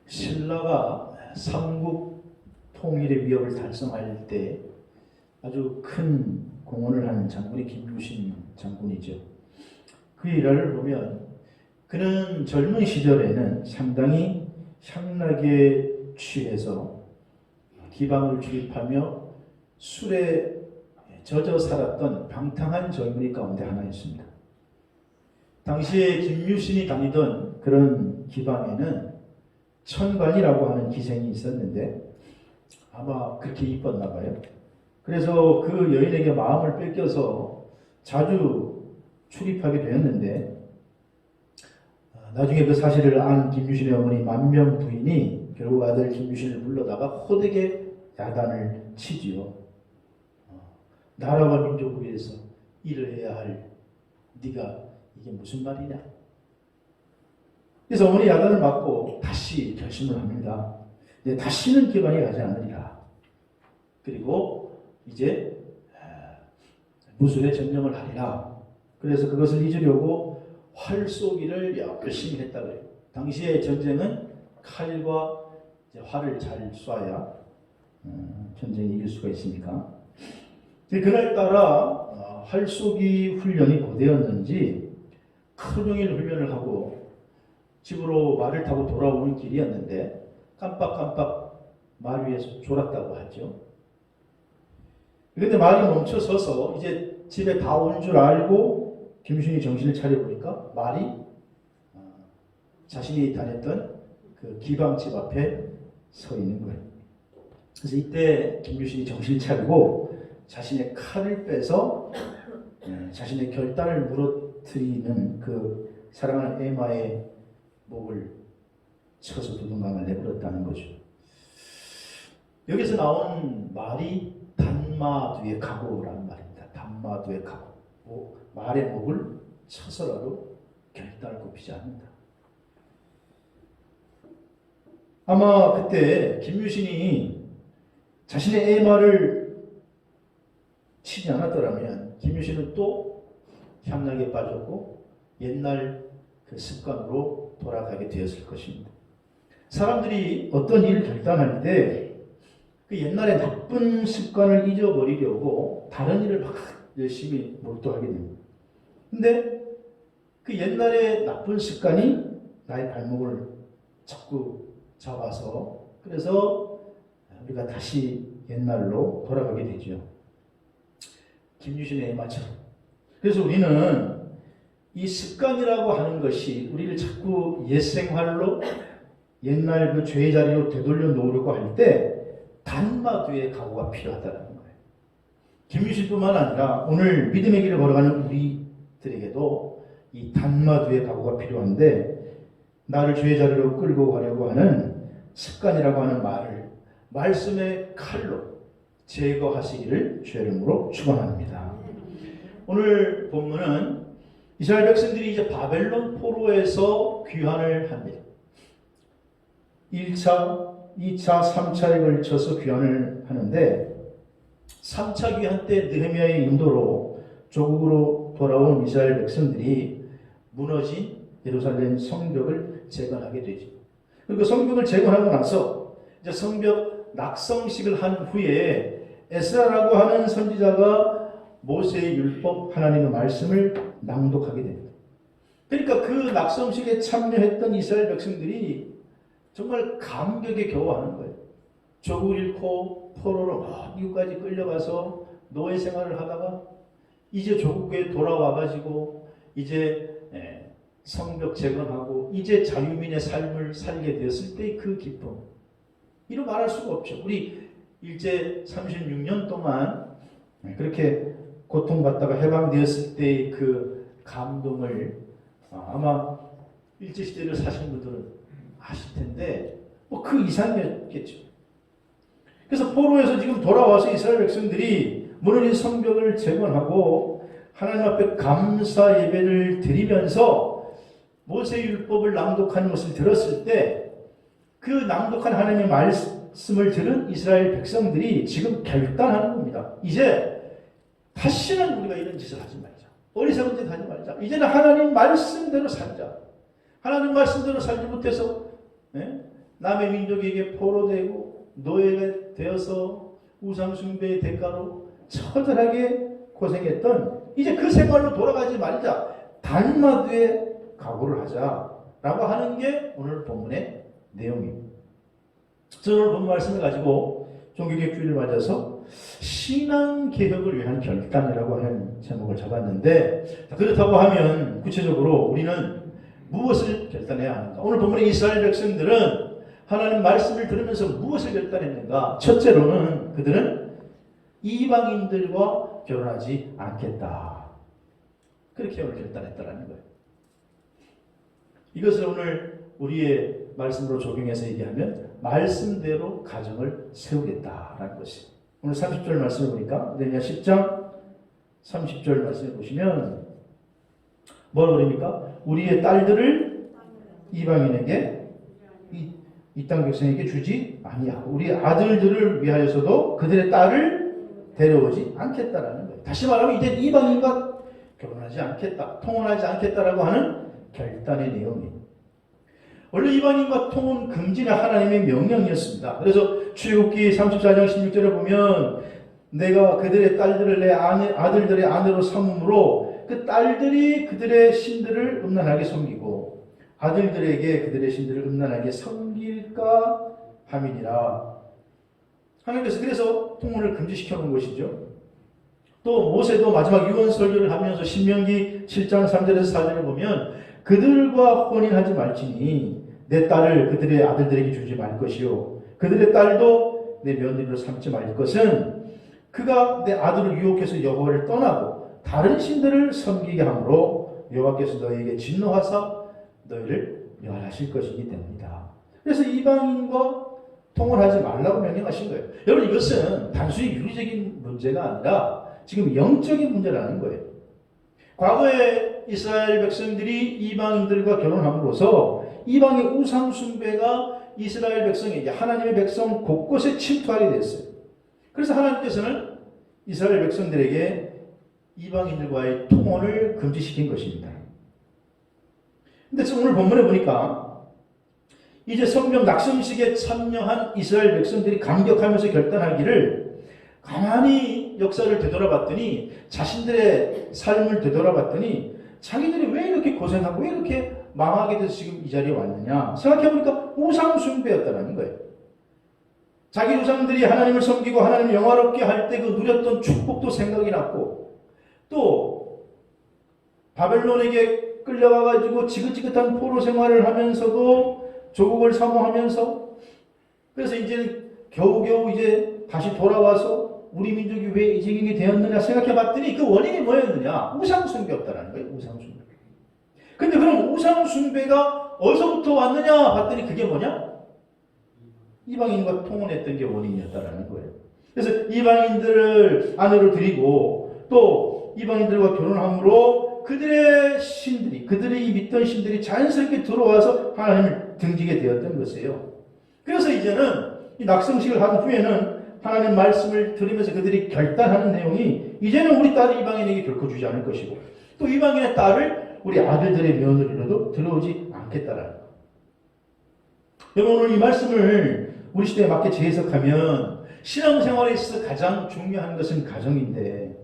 신라가 삼국 통일의 위협을 달성할 때 아주 큰 공헌을 한 장군이 김유신 장군이죠. 그 일화를 보면 그는 젊은 시절에는 상당히 향락에 취해서 기방을 주입하며 술에 젖어 살았던 방탕한 젊은이 가운데 하나였습니다. 당시에 김유신이 다니던 그런 기방에는 천관이라고 하는 기생이 있었는데 아마 그렇게 이뻤나 봐요. 그래서 그 여인에게 마음을 뺏겨서 자주 출입하게 되었는데 나중에 그 사실을 안 김유신의 어머니 만명 부인이 결국 아들 김유신을 불러다가 호되게 야단을 치지요. 나라와 민족을 위해서 일을 해야 할 네가 이게 무슨 말이냐. 그래서 어머니 야단을 맞고 다시 결심을 합니다. 다시는 기방에 가지 않으리라. 그리고 이제 무술에 전념을 하리라. 그래서 그것을 잊으려고 활 쏘기를 열심히 했다 그래요. 당시의 전쟁은 칼과 활을 잘 쏴야 전쟁이 이길 수가 있으니까. 그날따라 활 쏘기 훈련이 고되었는지 하루 종일 훈련을 하고 집으로 말을 타고 돌아오는 길이었는데 깜빡깜빡 말 위에서 졸았다고 하죠. 그런데 말이 멈춰서서 이제 집에 다 온 줄 알고 김유신이 정신을 차려보니까 말이 자신이 다녔던 그 기방집 앞에 서 있는 거예요. 그래서 이때 김유신이 정신을 차리고 자신의 칼을 빼서 자신의 결단을 무너뜨리는 그 사랑하는 에마의 목을 쳐서 두둥강을 내버렸다는 거죠. 여기서 나온 말이 단마두의 각오라는 말입니다. 단마두의 각오. 말의 목을 쳐서라도 결단을 굽히지 않는다. 아마 그때 김유신이 자신의 에마를 치지 않았더라면 김유신은 또 향락에 빠졌고 옛날 그 습관으로 돌아가게 되었을 것입니다. 사람들이 어떤 일을 결단할 때 그 옛날의 나쁜 습관을 잊어버리려고 다른 일을 막 열심히 몰두하게 됩니다. 근데 그 옛날의 나쁜 습관이 나의 발목을 자꾸 잡아서 그래서 우리가 다시 옛날로 돌아가게 되죠. 김유신의 에마처럼. 그래서 우리는 이 습관이라고 하는 것이 우리를 자꾸 옛생활로 옛날 그 죄의 자리로 되돌려 놓으려고 할 때 단마두의 각오가 필요하다는 거예요. 김유신뿐만 아니라 오늘 믿음의 길을 걸어가는 우리들에게도 이 단마두의 각오가 필요한데 나를 죄의 자리로 끌고 가려고 하는 습관이라고 하는 말을 말씀의 칼로 제거하시기를 주의 이름으로 축원합니다. 오늘 본문은 이스라엘 백성들이 이제 바벨론 포로에서 귀환을 합니다. 1차, 2차, 3차에 걸쳐서 귀환을 하는데 3차 귀환 때 느헤미야의 인도로 조국으로 돌아온 이스라엘 백성들이 무너진 예루살렘 성벽을 재건하게 되죠. 그리고 성벽을 재건하고 나서 이제 성벽 낙성식을 한 후에 에스라라고 하는 선지자가 모세의 율법 하나님의 말씀을 낭독하게 됩니다. 그러니까 그 낙성식에 참여했던 이스라엘 백성들이 정말 감격에 겨워하는 거예요. 조국을 잃고 포로로 미국까지 끌려가서 노예 생활을 하다가 이제 조국에 돌아와가지고 이제 성벽 재건하고 이제 자유민의 삶을 살게 되었을 때의 그 기쁨. 이루 말할 수가 없죠. 우리 일제 36년 동안 그렇게 고통받다가 해방되었을 때의 그 감동을 아마 일제시대를 사신 분들은 아실 텐데 그 이상이었겠죠. 그래서 포로에서 지금 돌아와서 이스라엘 백성들이 무너진 성벽을 재건하고 하나님 앞에 감사 예배를 드리면서 모세의 율법을 낭독하는 것을 들었을 때 그 낭독한 하나님의 말씀을 들은 이스라엘 백성들이 지금 결단하는 겁니다. 이제 다시는 우리가 이런 짓을 하지 말자. 어리석은 짓 하지 말자. 이제는 하나님 말씀대로 살자. 하나님 말씀대로 살지 못해서 남의 민족에게 포로되고 노예가 되어서 우상숭배의 대가로 처절하게 고생했던 이제 그 생활로 돌아가지 말자. 단마두에 각오를 하자라고 하는 게 오늘 본문의 내용입니다. 저는 오늘 본문 말씀을 가지고 종교개혁 주일을 맞아서 신앙개혁을 위한 결단이라고 하는 제목을 잡았는데, 그렇다고 하면 구체적으로 우리는 무엇을 결단해야 하는가? 오늘 본문의 이스라엘 백성들은 하나님 말씀을 들으면서 무엇을 결단했는가? 첫째로는 그들은 이방인들과 결혼하지 않겠다. 그렇게 오늘 결단했다라는 거예요. 이것을 오늘 우리의 말씀으로 적용해서 얘기하면 말씀대로 가정을 세우겠다라는 것이에요. 오늘 30절 말씀을 보니까 느헤미야 10장 30절 말씀을 보시면 뭐라고 그럽니까? 우리의 딸들을 이방인에게 이 땅 백성에게 주지 아니하고 우리 아들들을 위하여서도 그들의 딸을 데려오지 않겠다라는 거예요. 다시 말하면 이제 이방인과 결혼하지 않겠다, 통혼하지 않겠다라고 하는 결단의 내용이에요. 원래 이방인과 통혼 금지는 하나님의 명령이었습니다. 그래서 출애굽기 34장 16절에 보면 내가 그들의 딸들을 내 아들들의 아내로 삼음으로 그 딸들이 그들의 신들을 음란하게 섬기고 아들들에게 그들의 신들을 음란하게 섬길까 함이니라. 하나님께서 그래서 통혼을 금지시켜 놓은 것이죠. 또 모세도 마지막 유언 설교를 하면서 신명기 7장 3절에서 4절을 보면 그들과 혼인하지 말지니 내 딸을 그들의 아들들에게 주지 말 것이요 그들의 딸도 내 며느리로 삼지 말 것은 그가 내 아들을 유혹해서 여호와를 떠나고 다른 신들을 섬기게 하므로 여호와께서 너희에게 진노하사 너희를 멸하실 것이기 때문이다. 그래서 이방인과 통혼하지 말라고 명령하신 거예요. 여러분 이것은 단순히 윤리적인 문제가 아니라 지금 영적인 문제라는 거예요. 과거에 이스라엘 백성들이 이방인들과 결혼함으로써 이방의 우상 숭배가 이스라엘 백성에게 하나님의 백성 곳곳에 침투하게 됐어요. 그래서 하나님께서는 이스라엘 백성들에게 이방인들과의 통혼을 금지시킨 것입니다. 근데 오늘 본문에 보니까 이제 성령 낙성식에 참여한 이스라엘 백성들이 감격하면서 결단하기를 가만히 역사를 되돌아봤더니 자신들의 삶을 되돌아봤더니 자기들이 왜 이렇게 고생하고 왜 이렇게 망하게 돼서 지금 이 자리에 왔느냐 생각해보니까 우상 숭배였다는 거예요. 자기 조상들이 하나님을 섬기고 하나님을 영화롭게 할 때 그 누렸던 축복도 생각이 났고 또 바벨론에게 끌려가가지고 지긋지긋한 포로 생활을 하면서도 조국을 사모하면서 그래서 이제 겨우겨우 이제 다시 돌아와서 우리 민족이 왜 이 지경이 되었느냐 생각해봤더니 그 원인이 뭐였느냐? 우상숭배였다는 거예요. 우상숭배. 근데 그럼 우상숭배가 어디서부터 왔느냐 봤더니 그게 뭐냐? 이방인과 통혼했던 게 원인이었다는 거예요. 그래서 이방인들을 아내로 드리고 또 이방인들과 결혼함으로 그들의 신들이 그들이 믿던 신들이 자연스럽게 들어와서 하나님을 등지게 되었던 것이에요. 그래서 이제는 이 낙성식을 한 후에는 하나님 말씀을 들으면서 그들이 결단하는 내용이 이제는 우리 딸을 이방인에게 결코 주지 않을 것이고 또 이방인의 딸을 우리 아들들의 며느리로도 들어오지 않겠다라는 것. 여러분 오늘 이 말씀을 우리 시대에 맞게 재해석하면 신앙생활에 있어서 가장 중요한 것은 가정인데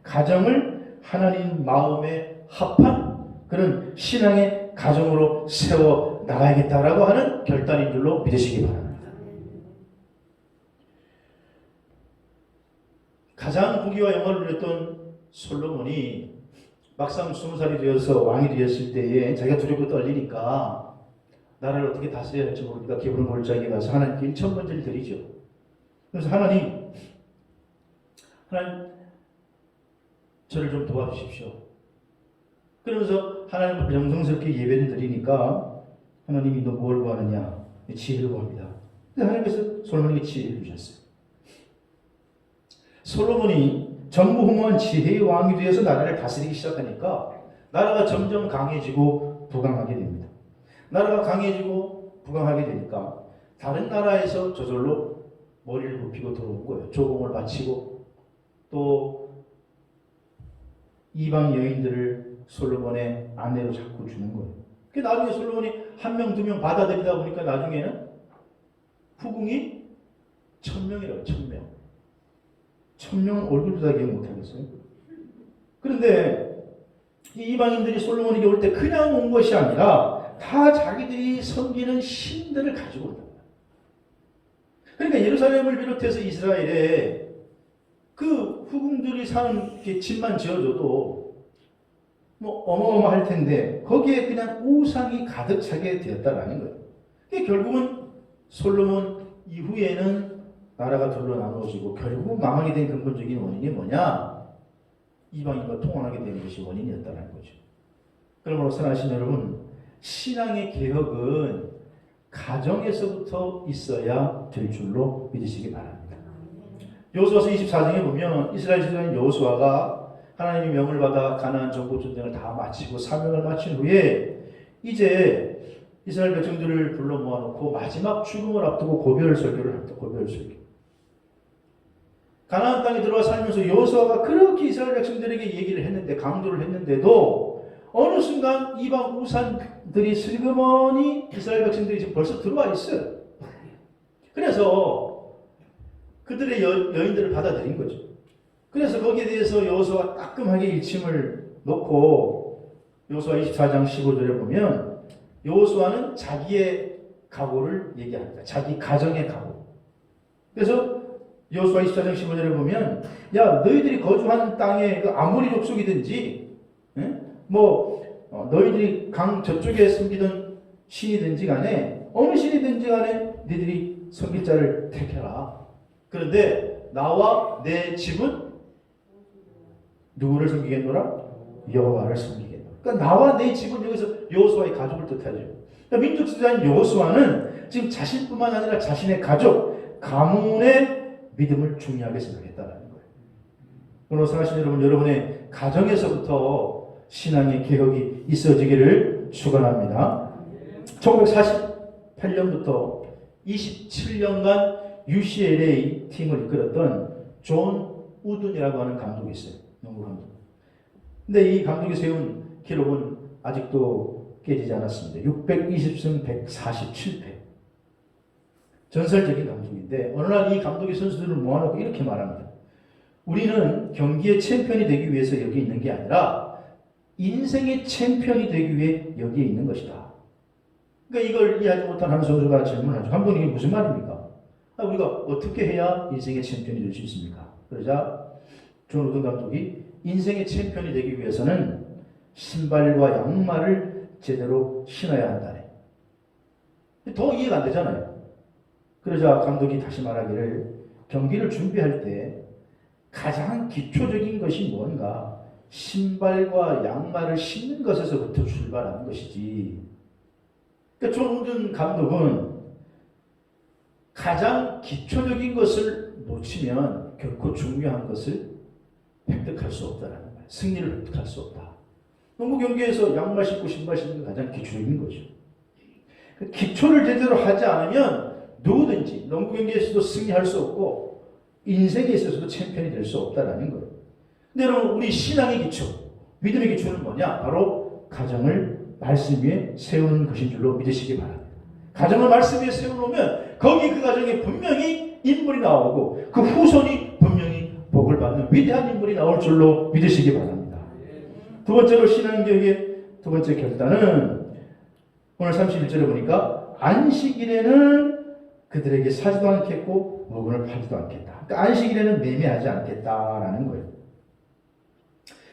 가정을 하나님 마음에 합한 그런 신앙의 가정으로 세워 나가야겠다라고 하는 결단인 줄로 믿으시기 바랍니다. 가장 부귀와 영화를 누렸던 솔로몬이 막상 20살이 되어서 왕이 되었을 때에 자기가 두렵고 떨리니까 나라를 어떻게 다스려야 할지 모르니까 기브론 골짜기에 가서 하나님께 1,000번째를 드리죠. 그래서 하나님 저를 좀 도와주십시오. 그러면서 하나님 앞에 정성스럽게 예배를 드리니까 하나님이 너 뭘 구하느냐? 지혜를 구합니다. 하나님께서 솔로몬에게 지혜를 주셨어요. 솔로몬이 전무후무한 지혜의 왕이 되어서 나라를 다스리기 시작하니까 나라가 점점 강해지고 부강하게 됩니다. 나라가 강해지고 부강하게 되니까 다른 나라에서 저절로 머리를 굽히고 들어온 거예요. 조공을 바치고 또 이방 여인들을 솔로몬의 아내로 자꾸 주는 거예요. 나중에 솔로몬이 1명, 2명 받아들이다 보니까 나중에는 후궁이 1000명이라고. 1000명. 1000명은 얼굴도 다 기억 못하겠어요. 그런데 이 이방인들이 솔로몬에게 올 때 그냥 온 것이 아니라 다 자기들이 섬기는 신들을 가지고 온다. 그러니까 예루살렘을 비롯해서 이스라엘에 그 후궁들이 사는 집만 지어줘도 뭐 어마어마할 텐데 거기에 그냥 우상이 가득 차게 되었다라는 거예요. 결국은 솔로몬 이후에는 나라가 둘로 나누어지고 결국 망하게 된 근본적인 원인이 뭐냐? 이방인과 통혼하게 되는 것이 원인이었다는 거죠. 그러므로 사랑하신 여러분, 신앙의 개혁은 가정에서부터 있어야 될 줄로 믿으시기 바랍니다. 여호수아서 24장에 보면 이스라엘 지도자인 여호수아가 하나님의 명을 받아 가나안 정복 전쟁을 다 마치고 사명을 마친 후에 이제 이스라엘 백성들을 불러 모아놓고 마지막 죽음을 앞두고 고별 설교를 합니다. 고별 설교. 가나안 땅에 들어와 살면서 여호수아가 그렇게 이스라엘 백성들에게 얘기를 했는데, 강조를 했는데도 어느 순간 이방 우상들이 슬그머니 이스라엘 백성들이 지금 벌써 들어와 있어요. 그래서 그들의 여인들을 받아들인 거죠. 그래서 거기에 대해서 여호수아가 따끔하게 일침을 놓고 여호수아 24장 15절에 보면 여호수아는 자기의 각오를 얘기합니다. 자기 가정의 각오. 그래서 여호수아 24장 15절에 보면 야, 너희들이 거주하는 땅에 그 아모리 족속이든지 너희들이 강 저쪽에 섬기던 신이든지 간에 어느 신이든지 간에 너희들이 섬길 자를 택해라. 그런데 나와 내 집은 누구를 섬기겠노라? 여호와를 섬기겠노라. 그러니까 나와 내 집은 여기서 여호수아의 가족을 뜻하죠. 그러니까 민족 지도자인 여호수아는 지금 자신뿐만 아니라 자신의 가족, 가문의 믿음을 중요하게 생각했다는 거예요. 오늘 사랑하시는 여러분, 여러분의 가정에서부터 신앙의 개혁이 있어지기를 축원합니다. 1948년부터 27년간 UCLA 팀을 이끌었던 존 우든이라고 하는 감독이 있어요. 농구 감독. 근데 이 감독이 세운 기록은 아직도 깨지지 않았습니다. 620승 147패. 전설적인 감독인데 어느 날 이 감독이 선수들을 모아놓고 이렇게 말합니다. 우리는 경기의 챔피언이 되기 위해서 여기 있는 게 아니라 인생의 챔피언이 되기 위해 여기에 있는 것이다. 그러니까 이걸 이해하지 못한 한 선수가 질문하죠. 감독님, 이게 무슨 말입니까? 우리가 어떻게 해야 인생의 챔피언이 될 수 있습니까? 그러자 존 우든 감독이 인생의 챔피언이 되기 위해서는 신발과 양말을 제대로 신어야 한다네. 더 이해가 안 되잖아요. 그러자 감독이 다시 말하기를 경기를 준비할 때 가장 기초적인 것이 뭔가 신발과 양말을 신는 것에서부터 출발하는 것이지. 그러니까 존 우든 감독은 가장 기초적인 것을 놓치면 결코 중요한 것을 획득할 수 없다는 거예요. 승리를 획득할 수 없다. 농구 경기에서 양말 신고 신발 신는 게 가장 기초적인 거죠. 기초를 제대로 하지 않으면 누구든지 농구 경기에서도 승리할 수 없고 인생에 있어서도 챔피언이 될 수 없다는 거예요. 근데 여러분, 우리 신앙의 기초, 믿음의 기초는 뭐냐? 바로 가정을 말씀 위에 세우는 것인 줄로 믿으시기 바랍니다. 가정을 말씀 위에 세워놓으면 거기 그 가정에 분명히 인물이 나오고 그 후손이 분명히 복을 받는 위대한 인물이 나올 줄로 믿으시기 바랍니다. 두 번째로 신앙개혁의 두 번째 결단은 오늘 31절에 보니까 안식일에는 그들에게 사지도 않겠고 물건을 팔지도 않겠다. 그러니까 안식일에는 매매하지 않겠다라는 거예요.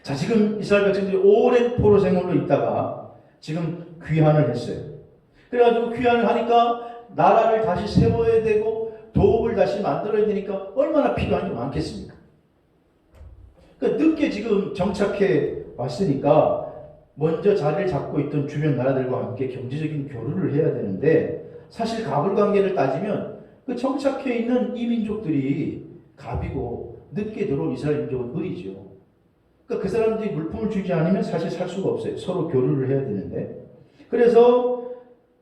자, 지금 이스라엘 백성들이 오랜 포로 생활로 있다가 지금 귀환을 했어요. 그래가지고 귀환을 하니까 나라를 다시 세워야 되고 도읍을 다시 만들어야 되니까 얼마나 필요한 게 많겠습니까? 그러니까 늦게 지금 정착해 왔으니까 먼저 자리를 잡고 있던 주변 나라들과 함께 경제적인 교류를 해야 되는데, 사실 가불관계를 따지면 그 정착해 있는 이 민족들이 갑이고 늦게 들어온 이스라엘 민족은 을이죠. 그러니까 그 사람들이 물품을 주지 않으면 사실 살 수가 없어요. 서로 교류를 해야 되는데, 그래서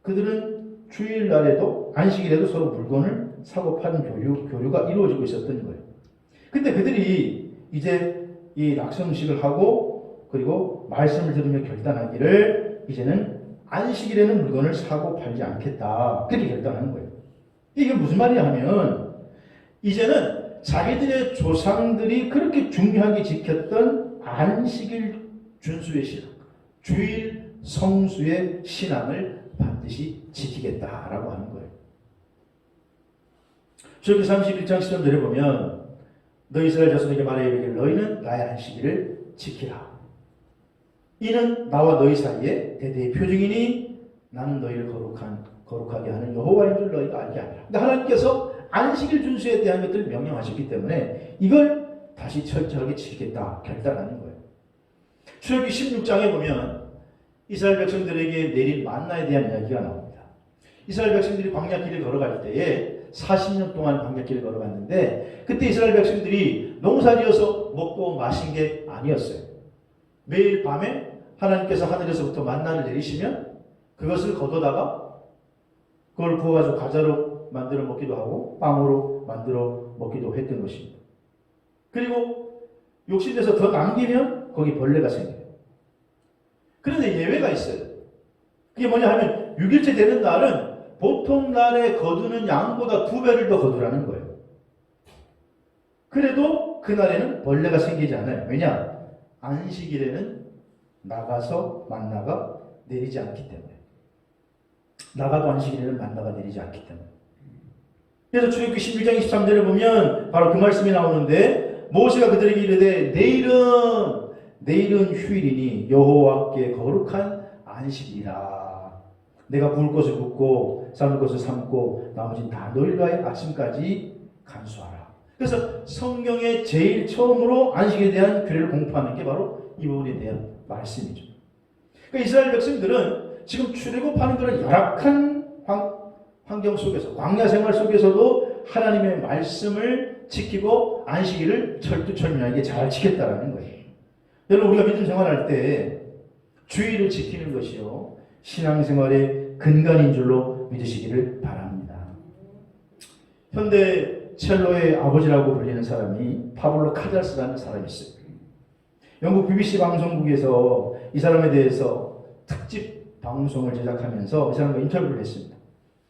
그들은 주일날에도 안식일에도 서로 물건을 사고 파는 교류가 이루어지고 있었던 거예요. 근데 그들이 이제 이 낙성식을 하고 그리고 말씀을 들으며 결단하기를 이제는 안식일에는 물건을 사고 팔지 않겠다, 그렇게 결단하는 거예요. 이게 무슨 말이냐 하면 이제는 자기들의 조상들이 그렇게 중요하게 지켰던 안식일 준수의 신앙, 주일 성수의 신앙을 반드시 지키겠다라고 하는 거예요. 출애굽기 31장 10절 내려보면 너 이스라엘 자손에게 말하여 이르기를 너희는 나의 안식일을 지키라. 이는 나와 너희 사이에 대대의 표징이니 나는 너희를 거룩하게 하는 여호와인 줄 너희가 알게 하리라. 근데 하나님께서 안식일 준수에 대한 것들을 명령하셨기 때문에 이걸 다시 철저하게 지키겠다 결단하는 거예요. 출애굽기 16장에 보면 이스라엘 백성들에게 내린 만나에 대한 이야기가 나옵니다. 이스라엘 백성들이 광야길을 걸어갈 때에 40년 동안 광야길을 걸어갔는데 그때 이스라엘 백성들이 농사지어서 먹고 마신 게 아니었어요. 매일 밤에 하나님께서 하늘에서부터 만나를 내리시면 그것을 걷어다가 그걸 구워가지고 과자로 만들어 먹기도 하고 빵으로 만들어 먹기도 했던 것입니다. 그리고 욕심내서 더 남기면 거기 벌레가 생겨요. 그런데 예외가 있어요. 그게 뭐냐 하면 6일째 되는 날은 보통 날에 거두는 양보다 2배를 더 거두라는 거예요. 그래도 그날에는 벌레가 생기지 않아요. 왜냐? 안식일에는 나가서 만나가 내리지 않기 때문에. 나가도 안식일에는 만나가 내리지 않기 때문에. 그래서 출애굽기 11장 23절에 보면 바로 그 말씀이 나오는데 모세가 그들에게 이르되 내일은 휴일이니 여호와께 거룩한 안식이라. 내가 구울 것을 굽고 삶을 것을 삶고 나머지는 다 너희가의 아침까지 간수하라. 그래서 성경에 제일 처음으로 안식에 대한 규례를 공포하는 게 바로 이 부분에 대한 말씀이죠. 그러니까 이스라엘 백성들은 지금 출애굽하는 그런 열악한 환경 속에서 광야 생활 속에서도 하나님의 말씀을 지키고 안식일을 철두철미하게 잘 지켰다라는 거예요. 여러분 우리가 믿음 생활할 때 주의를 지키는 것이요 신앙생활의 근간인 줄로 믿으시기를 바랍니다. 현대 첼로의 아버지라고 불리는 사람이 파블로 카잘스라는 사람이 있어요. 영국 BBC 방송국에서 이 사람에 대해서 특집 방송을 제작하면서 이 사람과 인터뷰를 했습니다.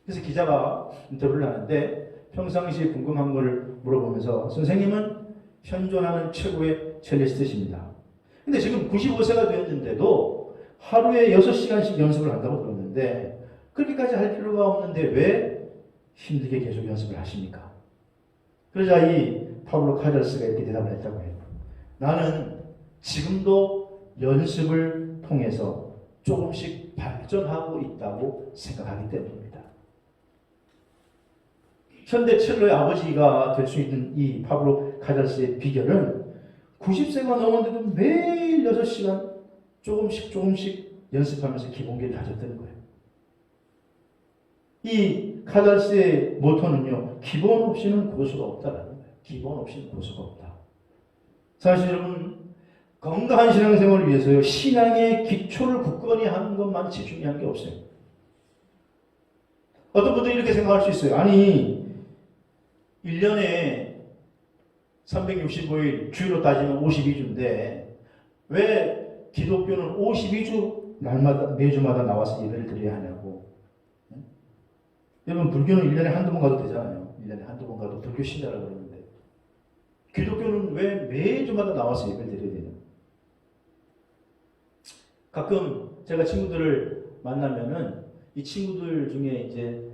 그래서 기자가 인터뷰를 하는데 평상시에 궁금한 걸 물어보면서 선생님은 현존하는 최고의 첼리스트십니다. 근데 지금 95세가 되었는데도 하루에 6시간씩 연습을 한다고 들었는데 그렇게까지 할 필요가 없는데 왜 힘들게 계속 연습을 하십니까? 그러자 이 파블로 카잘스가 이렇게 대답을 했다고 해요. 나는 지금도 연습을 통해서 조금씩 발전하고 있다고 생각하기 때문입니다. 현대 첼로의 아버지가 될 수 있는 이 파블로 카잘스의 비결은 90세가 넘었는데도 매일 6시간 조금씩 연습하면서 기본기를 다졌다는 거예요. 이 카잘스의 모토는요, 기본 없이는 고수가 없다라는 거예요. 기본 없이는 고수가 없다. 사실 여러분, 건강한 신앙생활을 위해서요, 신앙의 기초를 굳건히 하는 것만치 중요한 게 없어요. 어떤 분들이 이렇게 생각할 수 있어요. 아니, 1년에 365일, 주일로 따지면 52주인데, 왜 기독교는 52주 날마다, 매주마다 나와서 예배를 드려야 하냐고. 여러분, 불교는 1년에 한두 번 가도 되잖아요. 1년에 한두 번 가도 불교 신자라고 그러는데. 기독교는 왜 매주마다 나와서 예배를 드려야 되냐. 가끔 제가 친구들을 만나면은 이 친구들 중에 이제,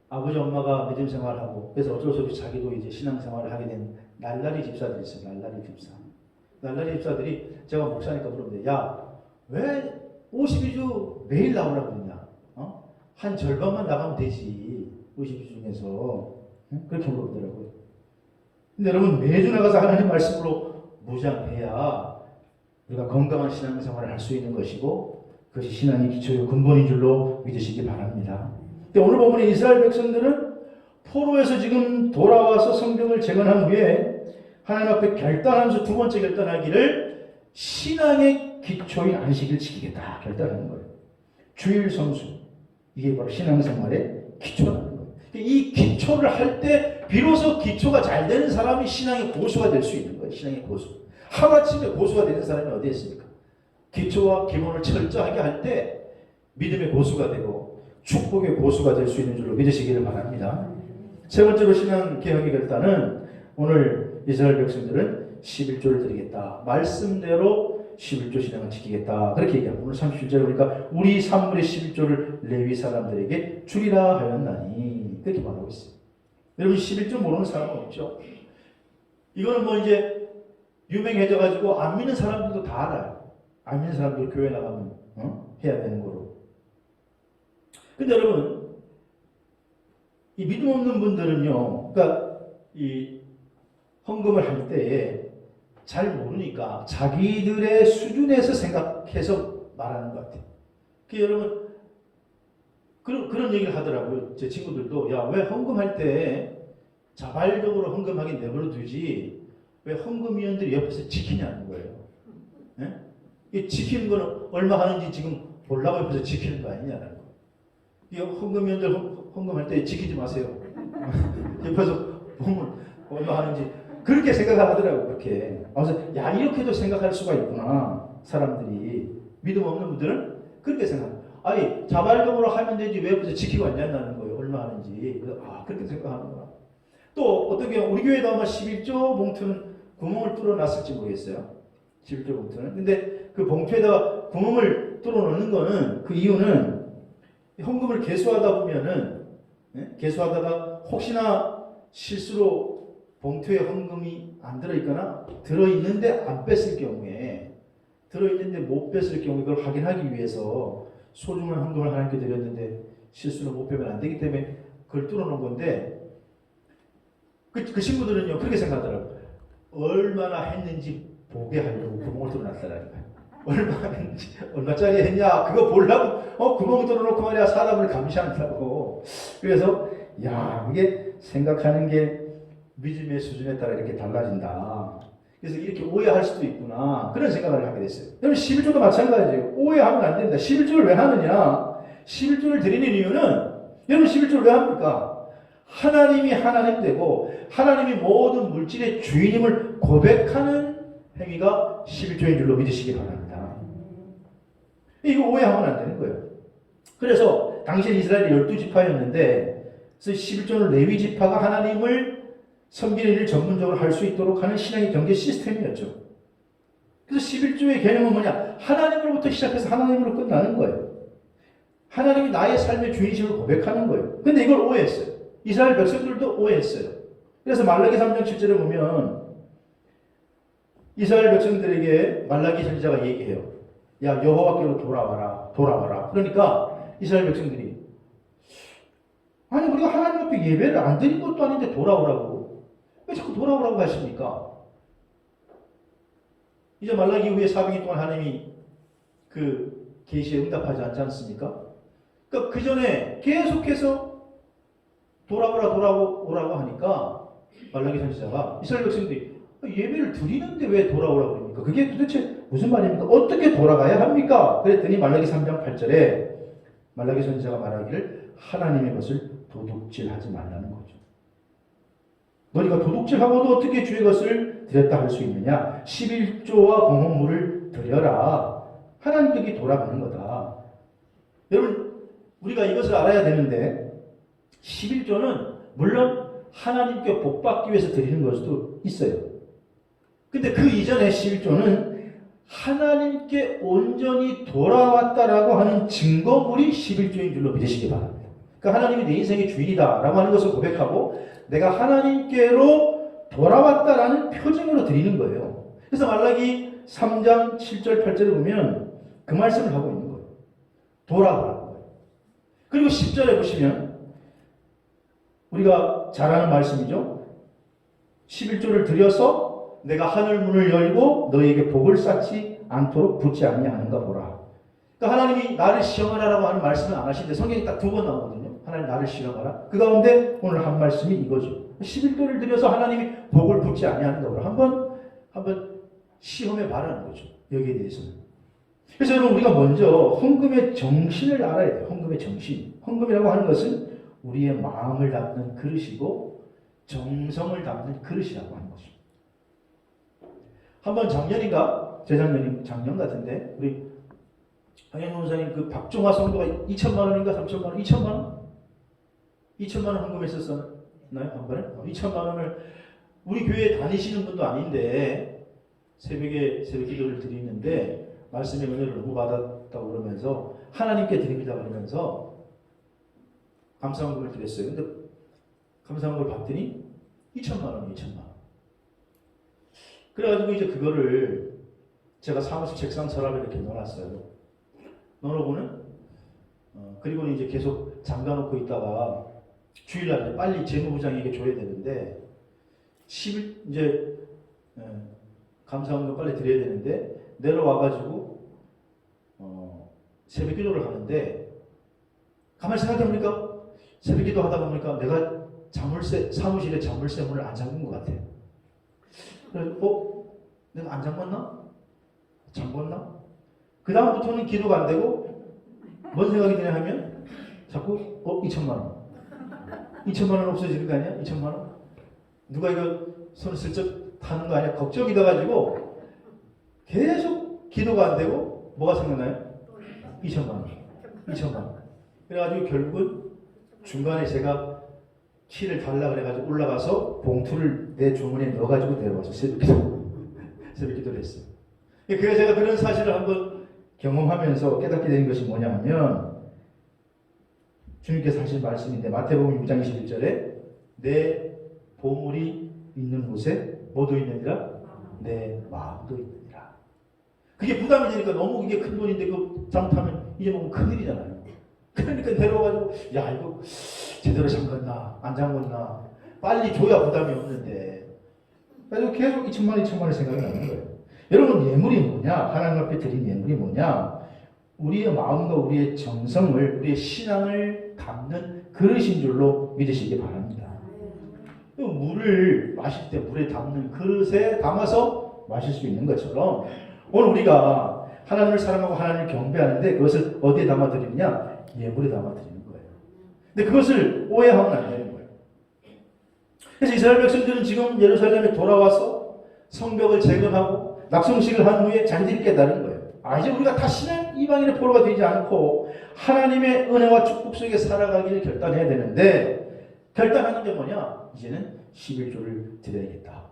아버지 엄마가 믿음 생활을 하고 그래서 어쩔 수 없이 자기도 이제 신앙 생활을 하게 된 날라리 집사들이 있어요. 날라리 집사. 날라리 집사들이 제가 목사니까 물어보는데 야, 왜 52주 매일 나오라고 그러냐? 한 절반만 나가면 되지. 52주 중에서. 그렇게 물어보더라고요. 근데 여러분 매주 나가서 하나님 말씀으로 무장해야 우리가 건강한 신앙 생활을 할 수 있는 것이고 그것이 신앙의 기초요 근본인 줄로 믿으시기 바랍니다. 오늘 보면 이스라엘 백성들은 포로에서 지금 돌아와서 성경을 재건한 후에 하나님 앞에 결단하면서 두 번째 결단하기를 신앙의 기초인 안식일 지키겠다 결단하는 거예요. 주일 성수 이게 바로 신앙생활의 기초라는 거예요. 이 기초를 할 때 비로소 기초가 잘 되는 사람이 신앙의 고수가 될 수 있는 거예요. 신앙의 고수. 하루아침에 고수가 되는 사람이 어디 있습니까? 기초와 기본을 철저하게 할 때 믿음의 고수가 되고 축복의 고수가 될 수 있는 줄로 믿으시기를 바랍니다. 세 번째로 신앙 개혁의 결단은 오늘 이스라엘 백성들은 11조를 드리겠다. 말씀대로 11조 신앙을 지키겠다. 그렇게 얘기합니다. 오늘 37절에 보니까 우리 산물의 11조를 레위 사람들에게 주리라 하였나니 그렇게 말하고 있어요. 여러분 11조 모르는 사람은 없죠. 이거는 뭐 이제 유명해져 가지고 안 믿는 사람들도 다 알아요. 안 믿는 사람들 교회 나가면 해야 되는 거로. 근데 여러분 이 믿음 없는 분들은요, 그러니까 이 헌금을 할 때에 잘 모르니까 자기들의 수준에서 생각해서 말하는 것 같아요. 그 여러분 그런 얘기를 하더라고요. 제 친구들도 야, 왜 헌금할 때 자발적으로 헌금하긴 내버려 두지 왜 헌금위원들이 옆에서 지키냐는 거예요. 네? 이 지키는 거는 얼마 하는지 지금 보려고 옆에서 지키는 거 아니냐는 거예요. 이 헌금위원들 헌금할 때 지키지 마세요. 옆에서 보면 얼마 하는지 그렇게 생각하더라고요. 그렇게. 그래서 야, 이렇게도 생각할 수가 있구나. 사람들이 믿음 없는 분들은 그렇게 생각합니다. 아니 자발적으로 하면 되지 왜 옆에서 지키고 앉냐는 거예요. 얼마 하는지. 그래서 그렇게 생각하는구나. 또 어떤 경우 우리 교회도 아마 11조 봉투는 구멍을 뚫어놨을지 모르겠어요. 11조 봉투는. 근데 그 봉투에다가 구멍을 뚫어놓는 거는 그 이유는 헌금을 개수하다 보면은 개수하다가 혹시나 실수로 봉투에 헌금이 안 들어있거나 들어있는데 안 뺐을 경우에 들어있는데 못 뺐을 경우에 그걸 확인하기 위해서 소중한 헌금을 하나님께 드렸는데 실수로 못 빼면 안 되기 때문에 그걸 뚫어놓은 건데 그 친구들은요 그렇게 생각하더라고요. 얼마나 했는지 보게 하려고 구멍을 뚫어놨다라니까요. 얼마 했는지 얼마짜리 했냐 그거 보려고 구멍 뚫어놓고 말이야 사람을 감시한다고. 그래서 야 이게 생각하는 게 믿음의 수준에 따라 이렇게 달라진다. 그래서 이렇게 오해할 수도 있구나 그런 생각을 하게 됐어요. 여러분 11조도 마찬가지예요. 오해하면 안 됩니다. 11조를 왜 하느냐. 11조를 드리는 이유는 여러분 11조를 왜 합니까? 하나님이 하나님 되고 하나님이 모든 물질의 주인임을 고백하는 행위가 11조인 줄로 믿으시기 바랍니다. 이거 오해하면 안 되는 거예요. 그래서 당시 이스라엘이 12지파였는데 그래서 11조는 레위 지파가 하나님을 섬기는 일을 전문적으로 할 수 있도록 하는 신앙의 경제 시스템이었죠. 그래서 11조의 개념은 뭐냐? 하나님으로부터 시작해서 하나님으로 끝나는 거예요. 하나님이 나의 삶의 주인이심을 고백하는 거예요. 근데 이걸 오해했어요. 이스라엘 백성들도 오해했어요. 그래서 말라기 3장 7절에 보면 이스라엘 백성들에게 말라기 선지자가 얘기해요. 야 여호와께로 돌아와라. 그러니까 이스라엘 백성들이 아니 우리가 하나님 앞에 예배를 안 드린 것도 아닌데 돌아오라고 왜 자꾸 돌아오라고 하십니까? 이제 말라기 이후에 400일 동안 하나님이 그 계시에 응답하지 않지 않습니까? 그러니까 그 전에 계속해서 돌아오라고 하니까 말라기 선지자가 이스라엘 백성들이 예배를 드리는데 왜 돌아오라고 합니까? 그게 도대체 무슨 말입니까? 어떻게 돌아가야 합니까? 그랬더니 말라기 3장 8절에 말라기 선지자가 말하기를 하나님의 것을 도둑질하지 말라는 거죠. 너희가 도둑질하고도 어떻게 주의 것을 드렸다 할 수 있느냐? 11조와 공헌물을 드려라. 하나님께 돌아가는 거다. 여러분 우리가 이것을 알아야 되는데 11조는 물론 하나님께 복받기 위해서 드리는 걸 수도 있어요. 근데 그 이전에 11조는 하나님께 온전히 돌아왔다라고 하는 증거물이 11조인 줄로 믿으시기 바랍니다. 그러니까 하나님이 내 인생의 주인이다라고 하는 것을 고백하고 내가 하나님께로 돌아왔다라는 표징으로 드리는 거예요. 그래서 말라기 3장 7절 8절을 보면 그 말씀을 하고 있는 거예요. 돌아오라는 거예요. 그리고 10절에 보시면 우리가 잘 아는 말씀이죠. 11조를 드려서 내가 하늘 문을 열고 너희에게 복을 쌓지 않도록 붙지 아니하는가 보라. 그러니까 하나님이 나를 시험하라라고 하는 말씀은 안 하시는데 성경이 딱 2번 나오거든요. 하나님 나를 시험하라. 그 가운데 오늘 한 말씀이 이거죠. 11조를 드려서 하나님이 복을 붙지 아니하는가 보라. 한번 시험해 봐라는 거죠. 여기에 대해서는. 그래서 여러분 우리가 먼저 헌금의 정신을 알아야 돼요. 헌금의 정신. 헌금이라고 하는 것은 우리의 마음을 담는 그릇이고 정성을 담는 그릇이라고 하는 것입니다. 한번 작년 같은데 우리 황영 목사님 그 박종화 성도가 2천만 원인가 3천만 원? 2천만 원? 2천만 원 헌금했었나요? 한 번에? 2천만 원을 우리 교회에 다니시는 분도 아닌데 새벽에 새벽 기도를 드리는데 말씀의 은혜를 너무 받았다고 그러면서 하나님께 드립니다 그러면서 감사헌금을 드렸어요. 근데 감사헌금을 받더니 2천만 원이 2천만 원. 그래가지고 이제 그거를 제가 사무실 책상 서랍에 이렇게 넣어놨어요. 넣어놓고는 그리고는 이제 계속 잠가놓고 있다가 주일날에 빨리 재무부장에게 줘야 되는데 10일 이제 감사헌금 빨리 드려야 되는데 내려와가지고 새벽 기도를 하는데 가만히 생각해보니까 새벽 기도 하다 보니까 내가 사무실에 자물쇠 문을 안 잠근 것 같아요. 그래서 내가 안 잠궜나? 잠궜나? 그 다음부터는 기도가 안 되고 뭔 생각이 드냐 하면 자꾸 2천만 원 2천만 원 없어지는 거 아니야? 2천만 원? 누가 이거 손을 슬쩍 타는 거 아니야? 걱정이 돼가지고 계속 기도가 안 되고 뭐가 생각나요? 2천만 원 2천만 원. 그래가지고 결국은 중간에 제가 키를 달라 그래가지고 올라가서 봉투를 내 주머니에 넣어가지고 내려와서 새벽 기도를 했어요. 그래서 제가 그런 사실을 한번 경험하면서 깨닫게 된 것이 뭐냐 하면 주님께서 하신 말씀인데 마태복음 6장 21절에 내 보물이 있는 곳에 뭐도 있느니라? 내 마음도 있느니라. 그게 부담이 되니까 너무 이게 큰 돈인데 그 잘못하면 이제 뭐 큰일이잖아요. 그러니까 내려와가지고 야 이거 제대로 잠갔나 안 잠갔나 빨리 줘야 부담이 없는데 그래서 계속 2천만 원 생각이 나는 거예요. 여러분 예물이 뭐냐? 하나님 앞에 드린 예물이 뭐냐? 우리의 마음과 우리의 정성을 우리의 신앙을 담는 그릇인 줄로 믿으시기 바랍니다. 물을 마실 때 물에 담는 그릇에 담아서 마실 수 있는 것처럼 오늘 우리가 하나님을 사랑하고 하나님을 경배하는데 그것을 어디에 담아드리느냐? 예물에 담아드리는 거예요. 근데 그것을 오해하면 안 되는 거예요. 그래서 이스라엘 백성들은 지금 예루살렘에 돌아와서 성벽을 재건하고 낙성식을 한 후에 잔디를 깨달은 거예요. 이제 우리가 다시는 이방인의 포로가 되지 않고 하나님의 은혜와 축복 속에 살아가기를 결단해야 되는데 결단하는 게 뭐냐? 이제는 11조를 드려야겠다.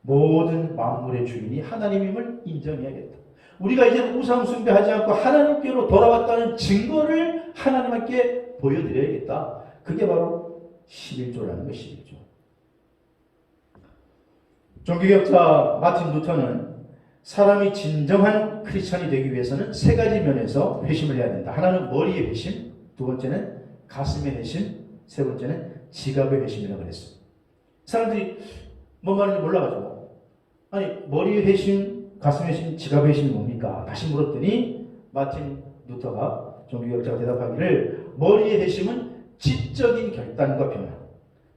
모든 만물의 주인이 하나님임을 인정해야겠다. 우리가 이제 우상 숭배하지 않고 하나님께로 돌아왔다는 증거를 하나님께 보여드려야겠다. 그게 바로 11조라는 것이죠. 11조. 종교개혁자 마틴 루터는 사람이 진정한 크리스찬이 되기 위해서는 세 가지 면에서 회심을 해야 된다. 하나는 머리의 회심, 두 번째는 가슴의 회심, 세 번째는 지갑의 회심이라고 그랬어요. 사람들이 뭔 말인지 몰라가지고 아니 머리의 회심, 가슴의 회심, 지갑의 회심이 뭡니까? 다시 물었더니 마틴 루터가 종교개혁자가 대답하기를 머리의 회심은 지적인 결단과 변화.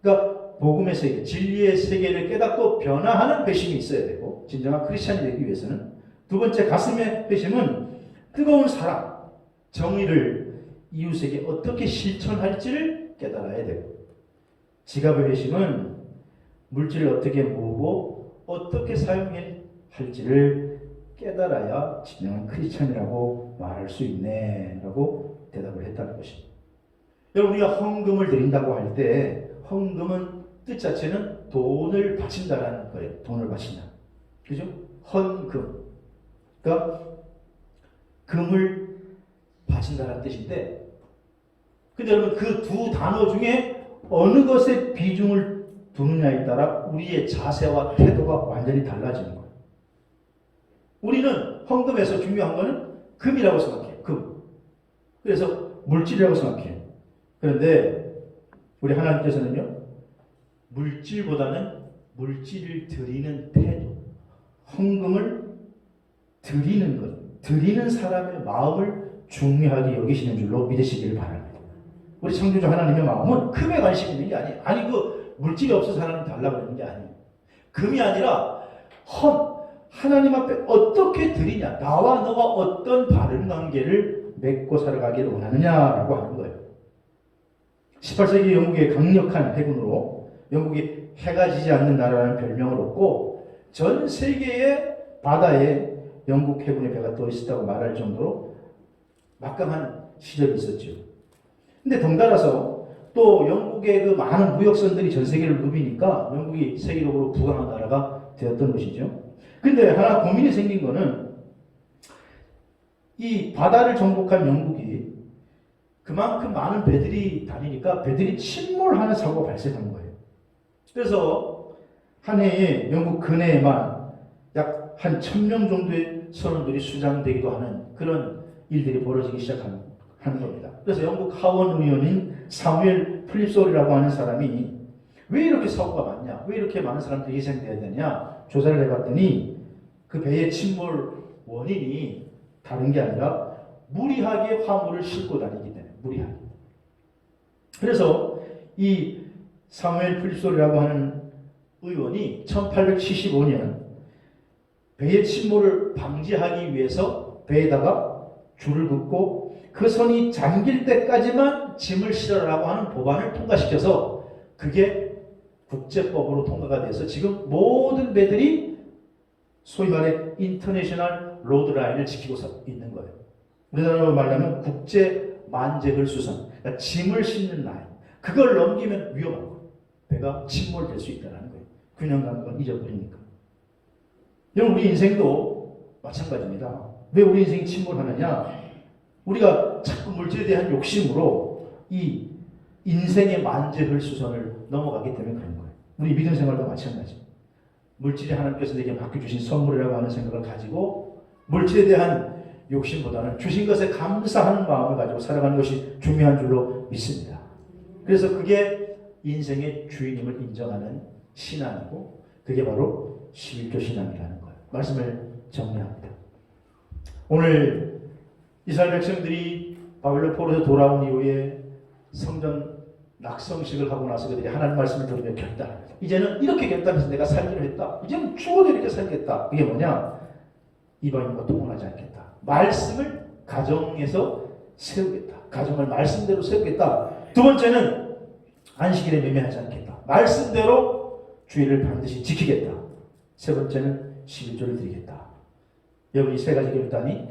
그러니까 복음의 세계, 진리의 세계를 깨닫고 변화하는 회심이 있어야 되고 진정한 크리스찬이 되기 위해서는 두 번째 가슴의 회심은 뜨거운 사랑, 정의를 이웃에게 어떻게 실천할지를 깨달아야 되고 지갑의 회심은 물질을 어떻게 모으고 어떻게 사용해야 할지를 깨달아야 진정한 크리스찬이라고 말할 수 있네 라고 대답을 했다는 것입니다. 여러분 우리가 헌금을 드린다고 할 때 헌금은 뜻 자체는 돈을 바친다라는 거예요. 돈을 바친다. 그죠? 헌금. 그러니까 금을 바친다라는 뜻인데 근데 여러분 그 두 단어 중에 어느 것에 비중을 두느냐에 따라 우리의 자세와 태도가 완전히 달라지는 거예요. 우리는 헌금에서 중요한 거는 금이라고 생각해요. 금. 그래서 물질이라고 생각해요. 그런데 우리 하나님께서는요. 물질보다는 물질을 드리는 태도, 헌금을 드리는 것, 드리는 사람의 마음을 중요하게 여기시는 줄로 믿으시기를 바랍니다. 우리 창조주 하나님의 마음은 금에 관심 있는 게 아니에요. 아니 그 물질이 없어서 하나님 달라고 그러는 게 아니에요. 금이 아니라 하나님 앞에 어떻게 드리냐, 나와 너가 어떤 바른 관계를 맺고 살아가기를 원하느냐라고 하는 거예요. 18세기 영국의 강력한 해군으로 영국이 해가 지지 않는 나라라는 별명을 얻고 전 세계의 바다에 영국 해군의 배가 떠 있었다고 말할 정도로 막강한 시절이 있었죠. 근데 덩달아서 또 영국의 그 많은 무역선들이 전 세계를 누비니까 영국이 세계적으로 부강한 나라가 되었던 것이죠. 근데 하나 고민이 생긴 거는 이 바다를 정복한 영국이 그만큼 많은 배들이 다니니까 배들이 침몰하는 사고가 발생한 거예요. 그래서 한 해에 영국 근해에만 약 한 1000명 정도의 선원들이 수장되기도 하는 그런 일들이 벌어지기 시작하는 겁니다. 그래서 영국 하원 의원인 사무엘 플립솔이라고 하는 사람이 왜 이렇게 사고가 많냐, 왜 이렇게 많은 사람들이 희생돼야 되냐 조사를 해봤더니 그 배의 침몰 원인이 다른 게 아니라 무리하게 화물을 싣고 다니기 때문에 무리하게. 그래서 이 사무엘 플립솔이라고 하는 의원이 1875년 배의 침몰을 방지하기 위해서 배에다가 줄을 긋고 그 선이 잠길 때까지만 짐을 실으라고 하는 법안을 통과시켜서 그게 국제법으로 통과가 돼서 지금 모든 배들이 소위 말해 인터내셔널 로드라인을 지키고 있는 거예요. 우리나라로 말하면 국제 만재글수선, 그러니까 짐을 싣는 라인. 그걸 넘기면 위험한 거예요. 배가 침몰될 수 있다는 거예요. 균형 감각을 잊어버리니까. 여러분, 우리 인생도 마찬가지입니다. 왜 우리 인생이 침몰하느냐? 우리가 자꾸 물질에 대한 욕심으로 이 인생의 만재글수선을 넘어가기 때문에 그런 거예요. 우리 믿음 생활도 마찬가지. 물질이 하나님께서 내게 맡겨주신 선물이라고 하는 생각을 가지고 물질에 대한 욕심보다는 주신 것에 감사하는 마음을 가지고 살아가는 것이 중요한 줄로 믿습니다. 그래서 그게 인생의 주인임을 인정하는 신앙이고 그게 바로 11조 신앙이라는 거예요. 말씀을 정리합니다. 오늘 이스라엘 백성들이 바벨론 포로에서 돌아온 이후에 성전 낙성식을 하고 나서 그들이 하나님 말씀을 들으며 결단합니다. 이제는 이렇게 결단해서 내가 살기로 했다. 이제는 죽어도 이렇게 살겠다. 이게 뭐냐? 이방인과 통혼하지 않겠다. 말씀을 가정에서 세우겠다. 가정을 말씀대로 세우겠다. 두 번째는 안식일에 매매하지 않겠다. 말씀대로 주일을 반드시 지키겠다. 세 번째는 11조를 드리겠다. 여러분 이 세 가지 결단이